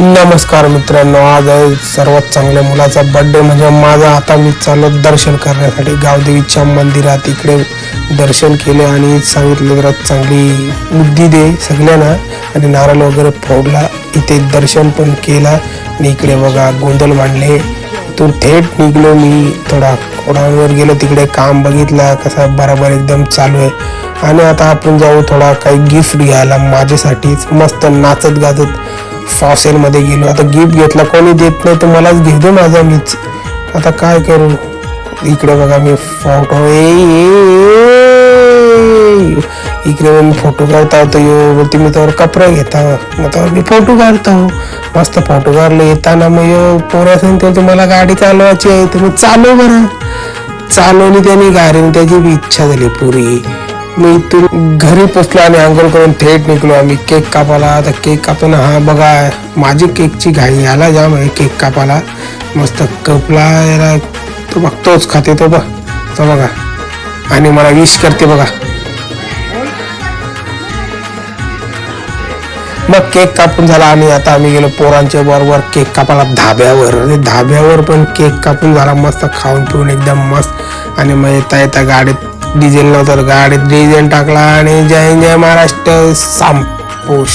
नमस्कार मित्रांनो, आज आहे सर्वात चांगल्या मुलाचा बर्थडे म्हणजे माझा. आता मी चाललो दर्शन करण्यासाठी गावदेवीच्या मंदिरात. इकडे दर्शन केले आणि सांगितलं जरा चांगली बुद्धी दे सगळ्यांना आणि नारळ वगैरे फोडला. इथे दर्शन पण केला आणि इकडे बघा गोंधळ मांडले. तो थेट निघलो मी. थोडा कोणावर गेलो, तिकडे काम बघितला कसा बरोबर एकदम चालू आहे. आणि आता आपण जाऊ थोडा काही गिफ्ट घ्यायला माझ्यासाठीच. मस्त नाचत गाजत फॉसेल मध्ये गेलो. आता गिफ्ट घेतला, कोणी देत नाही तर मलाच घेऊ दे माझा मीच. आता काय करू. इकडे बघा मी फोटो इकडे मी फोटो काढता होतो. बोलते मी तर कपडे घेता मग मी फोटो काढतो. मस्त फोटो काढले. येताना मग पोरा सांगते मला गाडी चालवायची आहे तर मी चालव बरं. चालवली त्यांनी गाडीने. त्याची बी इच्छा झाली पुरी. मी इथून घरी पोचलो आणि आंघोळ करून थेट निघलो आम्ही केक कापायला. आता केक कापताना हा बघा माझी केकची घाई याला जाम आहे केक कापायला. मस्त कपला याला तो बघतोच खाते तो बघा आणि मला विश करते बघा. मग केक कापून झाला आणि आता आम्ही गेलो पोरांच्या बरोबर केक कापायला धाब्यावर. आणि धाब्यावर पण केक कापून झाला. मस्त खाऊन पिऊन एकदम मस्त. आणि मग येता गाडीत डिझेल नव्हतं, गाडीत डिझेल टाकला आणि जय जय महाराष्ट्र संपुष्ट.